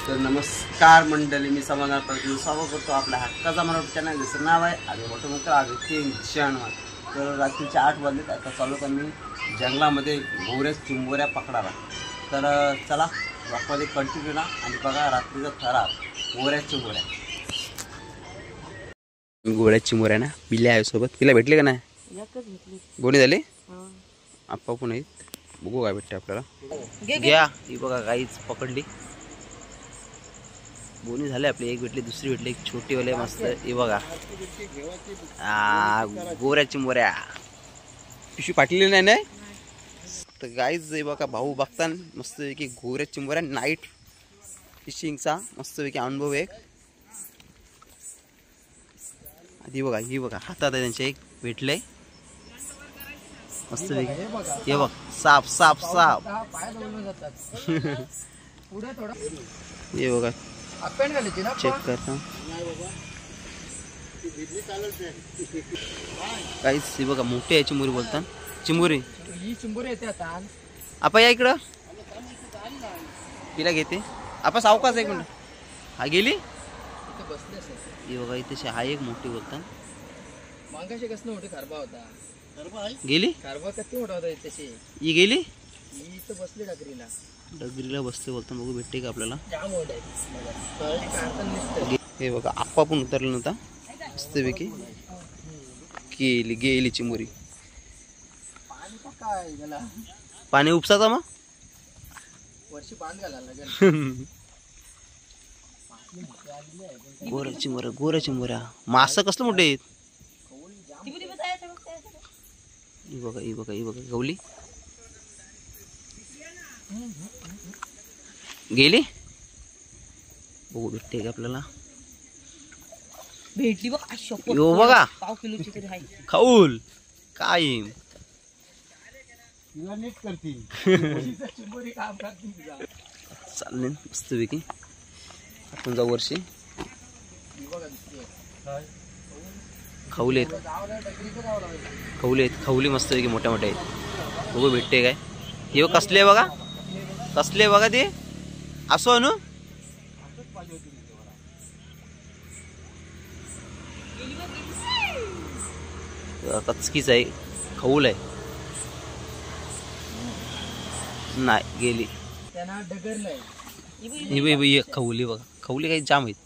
तर नमस्कार मंडळी, मी समाधान पाटील स्वागत करतो आपल्या हक्काचा मराठी चॅनल. जसं नाव आहे आधी मोठं मोठं आदित्य शनिवार. तर रात्रीचे 8 वाजलेत. आता चालू का मी जंगलामध्ये गोऱ्या चिंबोऱ्या पकडायला. तर चला ब्लॉगमध्ये कंटिन्यू ना आणि बघा रात्रीचा थरार गोऱ्या चिंबोऱ्या. गोऱ्या चिंबोऱ्या ना पिल्या आहे सोबत. तिला भेटले का नाही? गोणी झाली आप्पा पण आहेत. बघू काय भेटते आपल्याला. घ्या ही बघा काहीच पकडली. बोनी झाले आपली. एक भेटली, दुसरी भेटली, एक छोटी वाले मस्त. हे बघा गोऱ्या चिंबोऱ्या. पिशवी पाटलेली नाही नाही. तर गाईज हे बघा भाऊ बघताना मस्त की गोऱ्या चिंबोऱ्या नाईट फिशिंगचा मस्त पैकी अनुभव एक. ही बघा ही बघा हातात आहे त्यांच्या एक भेटलंय मस्त पैकी. हे बघ साप साप साप. हे बघा चेक करता काहीच. हे बघा मोठी आहे चिंबोरी बोलता. चिंबोरी आपा या इकडं तिला घेते आपा. सावकाच एक मिनिट. हा गेली. हे बघा इथे हा एक मोठी बोलता. गेली ही गेली. डगरीला बसते बोलता. बघू भेटते का आपल्याला. हे बघा आप्पा पण उतरला नव्हता मस्तपैकी. गेली गेली चिंबोरी. पाणी उपसाचा मग गोऱ्या चिंबोऱ्या गोऱ्या चिंबोऱ्या. मासा कसलं मोठे आहेत. ही बघा ही बघा ही बघा गवली गेली. बघू भेटते का आपल्याला. भेटली बघ. यो बघा पाव किलोची तरी आहे. खाऊल काय चालले मस्तपैकी. आपण जाऊ वर्षी. खवले खवले खवली मस्तपैकी मोठ्या मोठ्या आहेत. बघू भेटते काय. हे कसले बघा कसले बघा ते. असो अनु कचकीच आहे. खवल आहे नाही गेली. ही खवली बघा. खवली काही जाम आहेत.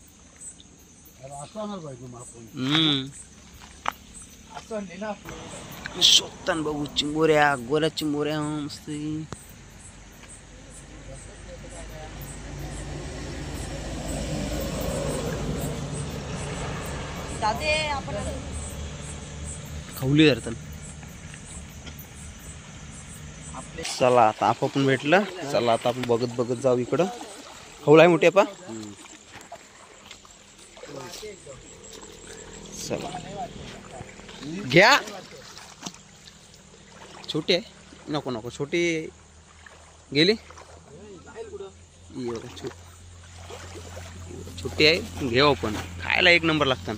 शोधतान बघू चिंबोऱ्या गोऱ्या चिंबोऱ्या मस्त. खवली धरतात. चला आता आपण पण भेटलं. चला आता आपण बघत बघत जाऊ इकडं. खवला आहे मोठी आपा. चला घ्या. छोटी आहे नको नको. छोटी गेली. छोटी आहे घेऊ पण खायला एक नंबर लागतात.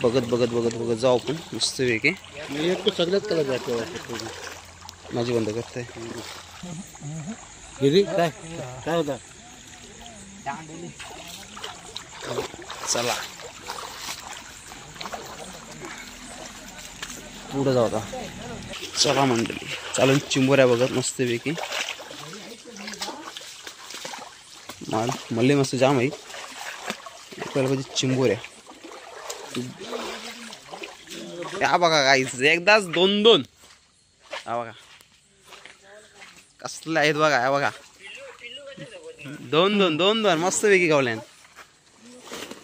बघत बघत बघत बघत जाऊ आपण मस्त वेगळे. माझी बंद करताय काय काय होता. चला पुढे जाऊ आता. चला मंडळी चालून चिंबोऱ्या बघत मस्त पैकी. मल्ले मस्त जाम आहे. चिंबोऱ्या या बघा काहीच एकदाच दोन दोन. हा बघा कसले आहेत बघा. या बघा दोन दोन दोन दोन मस्त पैकी गावल्यान.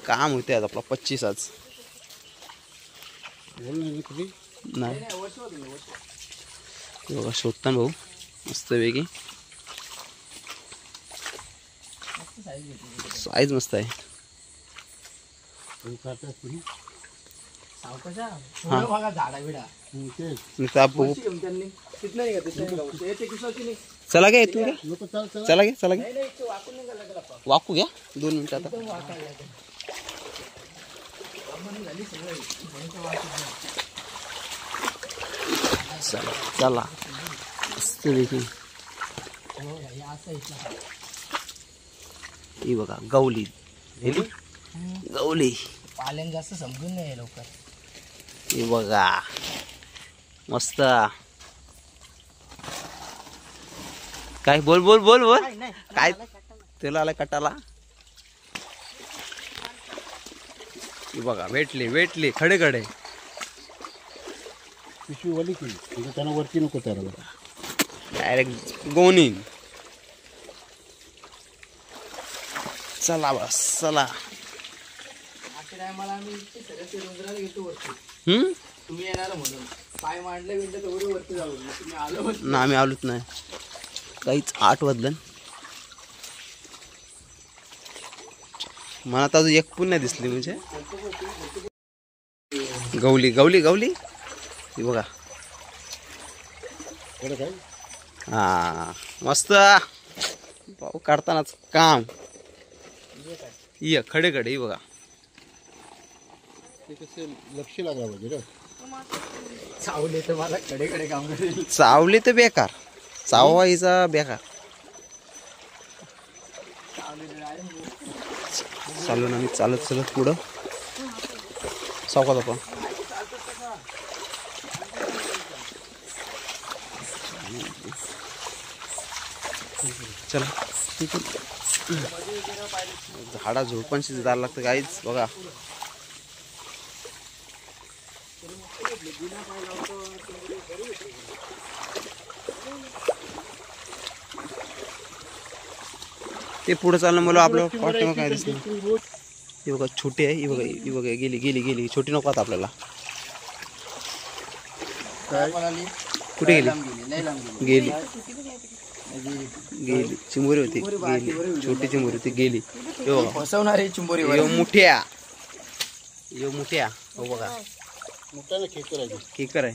काम होते आज आपला 25 आज नाही. बघा शोधता भाऊ मस्त पैकी. साईज मस्त आहे. चला घ्या तू चला घ्या चला घ्या. वाकू घ्या 2 मिनिटं आता. चला चला मस्त देखील ही बघा गवली गवली पालन जास्त समजून नाही लवकर. ही बघा मस्त. काय बोल बोल बोल बोल काय तुला आलाय कटाला. ही बघा भेटली भेटली खडे खडे पिशवी वाली की त्यांना वरती नको त्याला डायरेक्ट गोणी. चला बस चला. अशा टायमाला आम्ही सगळ्या रोजगार घेतो वरती. तुम्ही येणार म्हणून पाय मांडले म्हणजे तेवढे वरती जाऊ. तुम्ही आलो ना आम्ही आलोच नाही काहीच. 8 वाजलं मला तर अजून एक पण नाही दिसली. म्हणजे गवली गवली गवली ही बघा. हा मस्त पाऊ काढतानाच काम. ये खडे खडे ही बघा. लक्ष लागला पाहिजे. चावले तर मला कडे कडे काम करेल. चावली तर बेकार. चावायचा बेकार. चालू ना मी चालत चालत पुढं सावकाश आपण. चला झाडा झोपांशी जायला लागतं काहीच बघा. ते पुढे चालणं मला आपलं पाठीमागं काय दिसलं. ही बघा छोटी आहे. ही बघा ही बघा गेली गेली गेली. छोटी नको आता आपल्याला. कुठे गेली गेली गेली. चिंबोरी होती गेली. छोटी चिंबोरी होती गेली. फसवणार आहे चिंबोरी. मुठ्या यो मुठ्या. हो बघा मोठ्याने केकर आहे.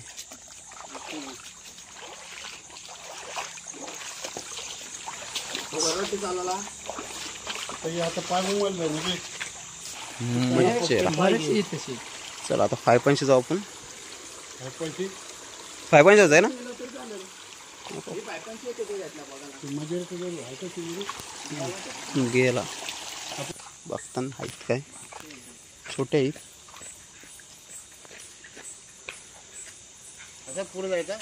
आता पाय चला आता 5 जाऊ आपण. 5 आहे ना. गेला बघताना आहेत काय छोटे आहेत. पुढे जायचं.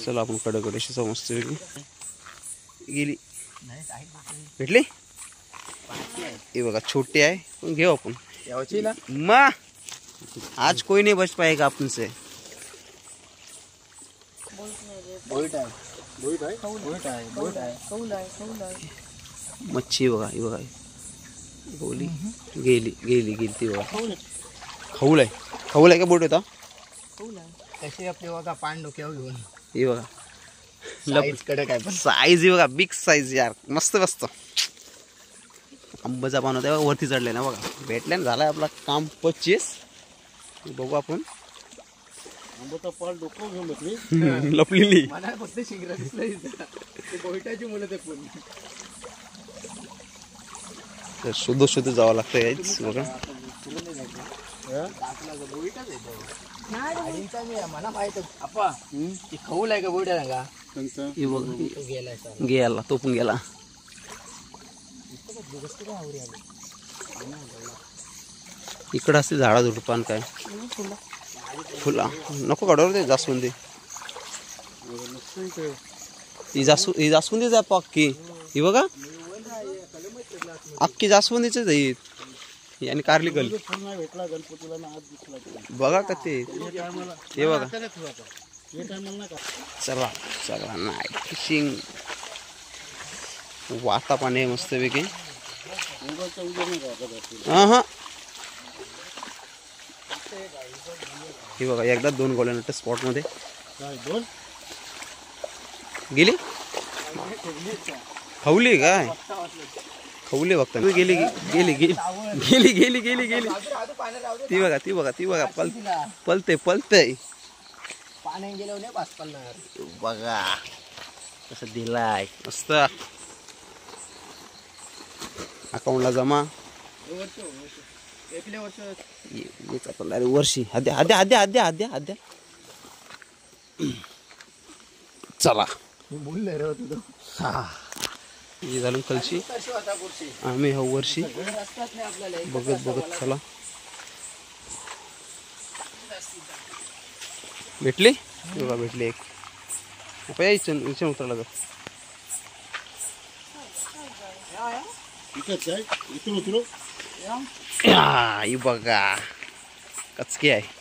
चला आपण कडकडशी जाऊ मस्त गेली. भेटली हे बघा छोटी आहे पण घेऊ आपण. यावची ना मा आज कोई नहीं बच पाएगा अपन से. मच्छी बघा ही बघा बोली गेली गेली गेली ती बघा. खऊल आहे का बोट होता. कशी आपली बघा पान डोक्यावर घेऊन. ही बघा साईज ही बघा बिग साईज यार मस्त मस्त. आंब्याचा पान होता वरती चढलाय ना बघा. भेटल्या ना झालाय आपला काम 25. बघू आपण. आंब्याचा पाल डोकं घेऊन बसली लपलेली. मला फक्त शिंगरा दिसला. बोईटाची मुलं ते पूर्ण शोध शोध जावं लागतं यायच बघा. मला माहित आपा ती खऊल आहे का बोईटा का. गेला तो पण गेला. इकडं असते झाडा झुडपान काय फुला नको काढवर ते जास्वंदी. ही जास्वंदीच आहे पक्की. ही बघा अख्खी जास्वंदीच आहे. आणि कारली कल बघा का ते हे बघा. चला चला नाईट फिशिंग. वाता पाणी आहे मस्त पैकी. हा हे बघा एकदा 2 गोळ्या स्पॉट मध्ये गेली. खवली काय खवली बघता गेली गेली गेली गेली गेली गेली गेली. ती बघा ती बघा ती बघा पलते पलते. पाणी गेलं नाही पास पडणार. बघा कसं दिलाय मस्त. अकाउंटला जमा. वर्षी आद्या आद्या आद्या आद्या आद्या आद्या चला मी बोलले रे होतो हा ही झालं खालची कशी होता पुढची आम्ही ह्या वर्षी रस्ताच नाही आपल्याला एक बघत बघत चला भेटली बघा भेटली एक इच्छा उतरायला लागत इथंच आहे इथून उतरू ही बघा कचकी आहे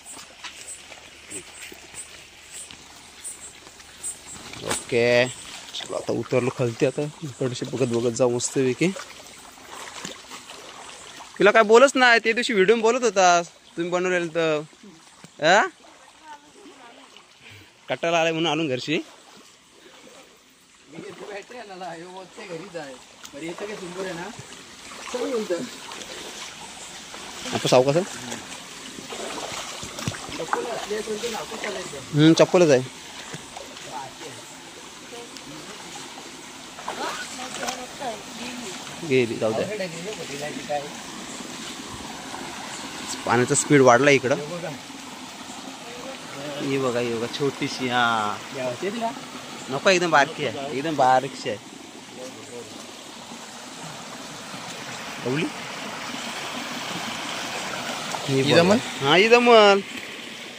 ओके चला आता उतरलो खालती आता थोडीशी बघत बघत जाऊ मस्त पैकी तिला काय बोलच नाही ते दिवशी व्हिडिओ बोलत होता तुम्ही बनवलेलं तर कटाला आलाय म्हणून आणून घरशी बॅटरी आहे ना हे वरच्या घरीच आहे घरी येतं काय सुंदर आहे ना सगळं बोलतं आपण सावकास चप्पल असले तर नाकून चालायचं चप्पलच आहे गेली जाऊ द्या काय पाण्याचा स्पीड वाढला इकडं बघा ही बघा छोटीशी हा ते दिला नको एकदम बारकी आहे एकदम बारीकशी आहे बघली ही जमल? हा ही जमल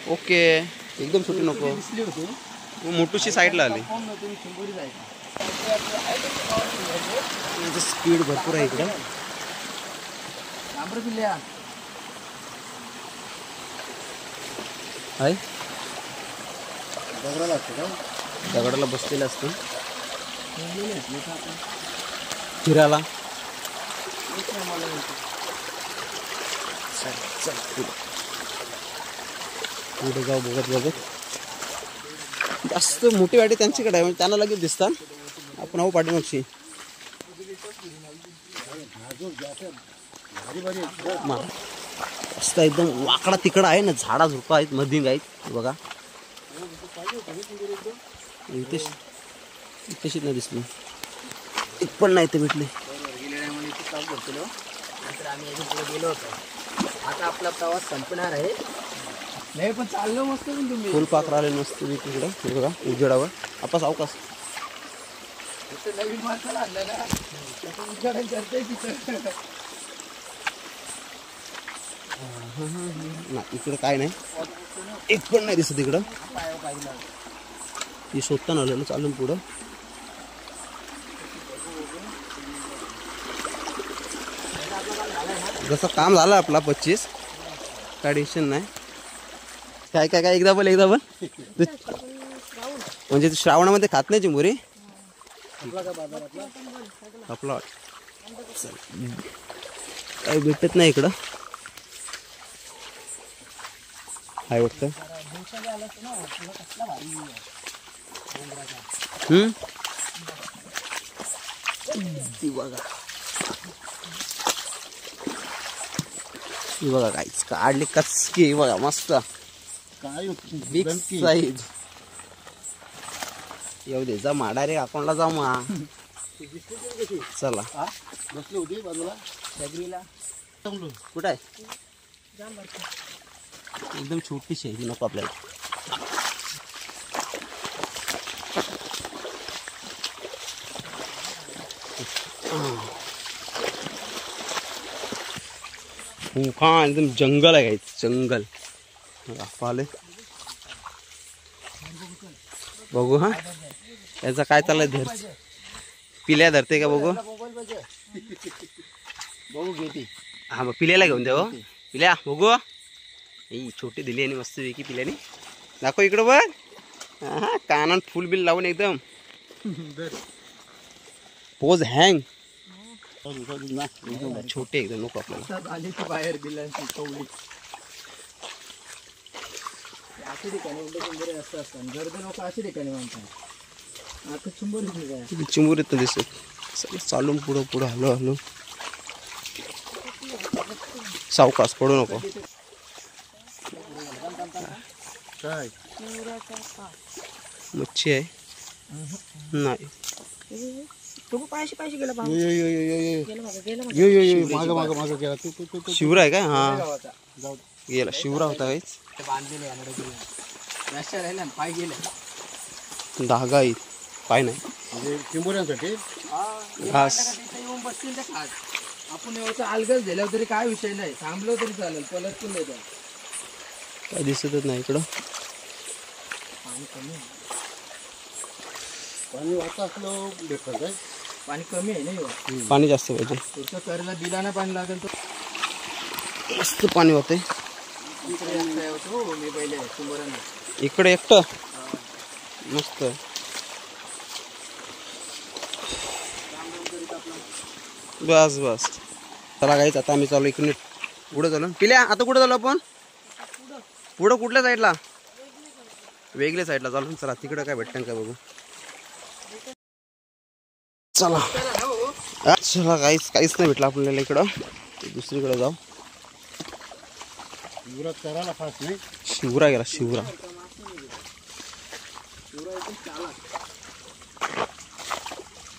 ओके एकदम छोटी नको दिसली होती मोठूशी साईडला आली तुम्ही चिंबोरी जायचं स्पीड भरपूर आहे इकडं आंबर पिल्ल्या आहे दगडाला असते का दगडाला बसलेलं असतं फिरायला चल पुढे जाऊ बघत बघत जास्त मोठी वाटी त्यांच्याकडे आहे म्हणजे त्यांना लगेच दिसतात आपण आहो पाठीमागची मस्त एकदम वाकडा तिकडा आहे ना झाडा झुडपा आहेत मधिंग आहेत बघा इथेशीच नाही दिसली एक पण नाही ते भेटले गेल्या टायमाला इथे काम करतो नंतर आम्ही अजून पुढे गेलो होतो आता आपला प्रवास संपणार आहे नाही पण चाललो मस्त पण तुम्ही फुलपाखर आले मस्त तिकडं हे बघा उजेडावर आपण सावकाश इथं नवीन माणसाला आणलं ना उद्घाटन करते तिथं नाही इकडं काय नाही एक पण नाही दिसत इकडं ती शोधताना आलेलं चालून पुढं जसं काम झालं आपला 25 काय टेन्शन नाही काय काय काय एकदा बोल म्हणजे श्रावणामध्ये खात नाही चिंबोरी आपला काही भेटत नाही इकडं काय वाटतं ती बघा काहीच काढली कचकी बघा मस्त काय बिग साईज येऊ दे जा माडा रे अकाउंटला जाऊ मा चला बसली होती बाजूला डगरीला कुठं आहे एकदम छोटीशी आहे नको आपल्याला एकदम जंगल आहे गाईच जंगल पाले बघू हा याचा काय चाललाय धर पिल्या धरते का बघू बघू घेते हा मग पिल्याला घेऊन द्या पिल्या बघू ही छोटी दिली आणि मस्त वेगळी पिल्याने दाखव इकडं बघ हा कानान फुल बिल लावून एकदम पोज हँग छोटे एकदम नको आपल्याला आली ती बाहेर दिल्यांची कवली अशा ठिकाणी उलट चिंबोरी असं असतात गर्द लोक अशा ठिकाणी म्हणतात आता चिंबोरी काय चिंबोरी तर दिसत चालून पुढं पुढं हलो हलो सावकाश पडू नको काय मच्छी आहे नाही माग गेला तू शिवरा आहे का हा गावाचा गेला शिवरा होता काहीच बांधलेले रस्त्यावर राहिले पाय गेले धागा आहे पाय नाही म्हणजे चिंबोऱ्यांसाठी घास इथे येऊन बसतील ते खास. आपण एवढं अलगच दिल्यावर तरी काय विषय नाही, थांबलो तरी चालेल, पलट पण नाही जात. काय दिसतच नाही इकडं. पाणी कमी आहे. पाणी वाहत असलं भेटतं काय पाणी कमी आहे ना एवढं. पाणी जास्त पाहिजे. तुमचं करला बिलाना पाणी लागेल तो मस्त पाणी होते इकडे असं होतो. मी पहिले चिंबोऱ्यांना इकडे एकटं मस्त. बस बस चला गाईच आता आम्ही चालू इकडे पुढे चालू. पिल्या आता कुठे चालू आपण? पुढं कुठल्या साईडला? वेगळ्या साईडला चालू. चला तिकडे काय भेटतं काय बघू. चला चला काहीच नाही भेटलं आपल्याला इकडं. दुसरीकडे जाऊ. युवराज करायला फास्ट नाही. शिवरा गेला शिवरा.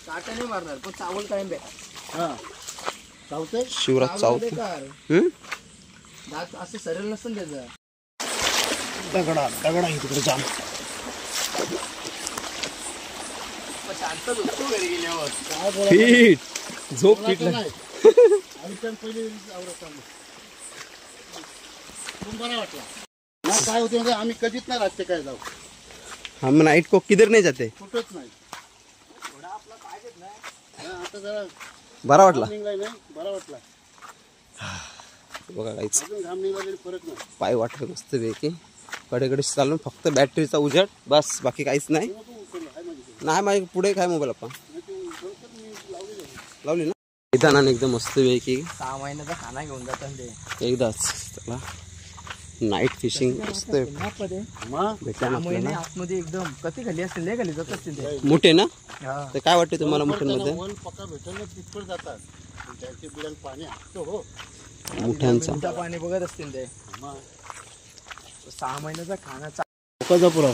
काटा नाही मारणार पण चावल टाइम बे. हां चावते शिवराज चावतो. दात असं सरळ नसेल त्याचं. दगडा आहे तिकडे जाम. शांत झोपतो घरी गेल्यावर. काय बोलायचं झोप बोलायचं नाही. आयुष्यात पहिले आवडत चांगलं बरा वाटला ना. काय होते म्हणजे आम्ही कधीच नाही राहते काय जाऊ. हम नाइट को किधर नहीं जाते. कुठंच नाही. हा, आता जरा बरा वाटला निघलाय नाही बरा वाटला. बघा काहीच अजून घाम निघाला तरी फरक नाही. पाय वाटत मस्त पैकी. कडेकडे चालून फक्त बॅटरीचा उजेड बस, बाकी काहीच नाही. नाही माझ्या पुढे काय मोबाईल आपण लावली ना इथं एकदम मस्त पैकी 6 महिन्याचा खाना घेऊन जातात ते एकदाच. चला नाईट फिशिंग मस्त मग भेटला ना महिने आपल्याला. आतमध्ये एकदम कधी खाली असतील लय खाली जात असतील ते. मोठे ना हा. तर काय वाटते तुम्हाला मोठ्यांमध्ये? वन पक्का भेटेल तिथपर जातात. त्याचे बिलाल पाणी असतो हो. मोठ्यांचा मिठा पाणी बघत असतील ते. मग 6 महिन्याचा खाना कोकाजापुरा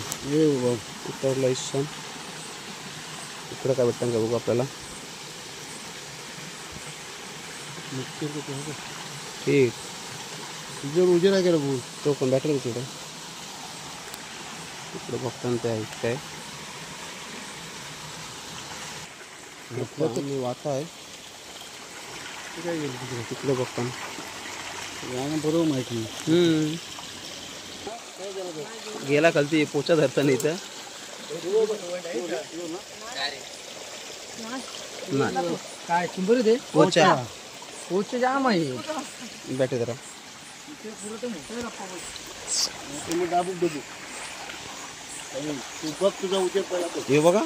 उतरला इच्छा. इकडं काय भेटतं का बघू आपल्याला. ठीक उजेड आहे का भाऊ. तो पण बॅटरी तिकडे इकडे बघताना ते आहे काय मी वाता आहे तिकडे बघताना बरोबर माहिती नाही. गेला खालती पोचा धरताना इथं नाही काय चिंबरी दे. पोचा पोचे जाम आहे. बॅटरी जरा तुम्ही दाबूक देतो. तू बघ तुझा उजेड पहिला बघ. हे बघा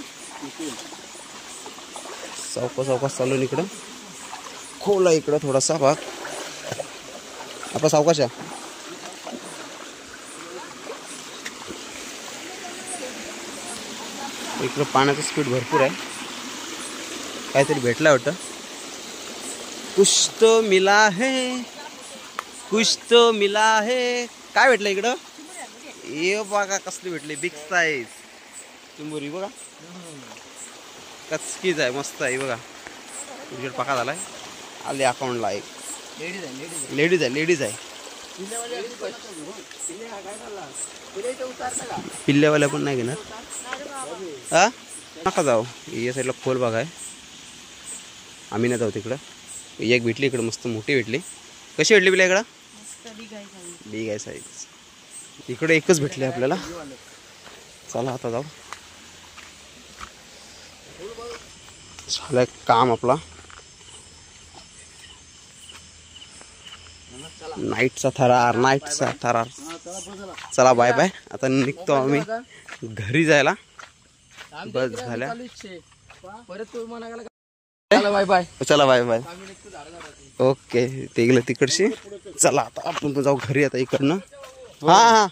सावकाश चालून इकडं खोला इकडं थोडासा भाग आपला सावकाश आहे. इकडं पाण्याचं स्पीड भरपूर आहे. काहीतरी भेटलं वाटतं. कुछ तो मिला है कुछ तो मिला है. काय भेटलं इकडं? हे बघा कसली भेटली बिग साईज चिंबोरी बघा. कचकीच आहे मस्त आहे बघा. उजेड पाका झालाय. आले अकाउंटला एक लेडीज आहे. पिल्ल्यावाल्या पण नाही घेणार. हा नका जाऊ. या साईडला खोल भाग आहे. आम्ही नाही जाऊ तिकडं. एक भेटली इकडं मस्त मोठी भेटली. कशी भेटली पिल्या इकडं? बिग आहे साईज. इकडे एकच भेटली आपल्याला. चला आता जाऊ. झालं काम आपला. नाईटचा थरार. चला बाय बाय. आता निघतो आम्ही घरी जायला. बस झाल्या. परत तू म्हणा बाय बाय. चला बाय बाय. ओके ते गेलं तिकडशी. चला आता आपण पण जाऊ घरी आता इकडनं. हा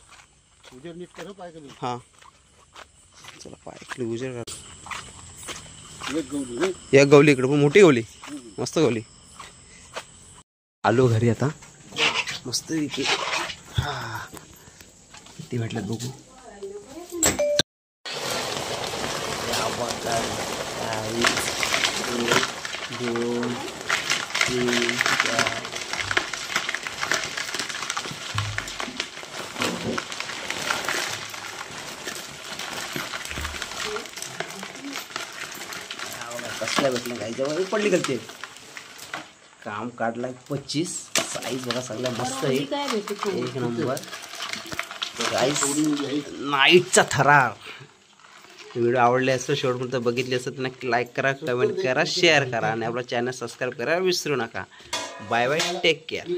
उजेड नीट कर पाय कधी. हा चला पाय इकडे उजेड. एक गवली एक गवली इकडे पण मोठी गवली मस्त गवली. आलो घरी आता मस्त इथे. हा किती भेटल्यात बघू. दोन तीन चार बघायला भेटलं काय जेव्हा पडली घालते काम काढलाय 25 साईज बघा सगळ्या मस्त आहे एक नंबर गाईस नाईटचा थरार व्हिडिओ आवडले असं शेवटपर्यंत बघितली असं तर नक्की लाईक करा कमेंट करा शेअर करा आणि आपला चॅनल सबस्क्राईब करा विसरू नका बाय बाय टेक केअर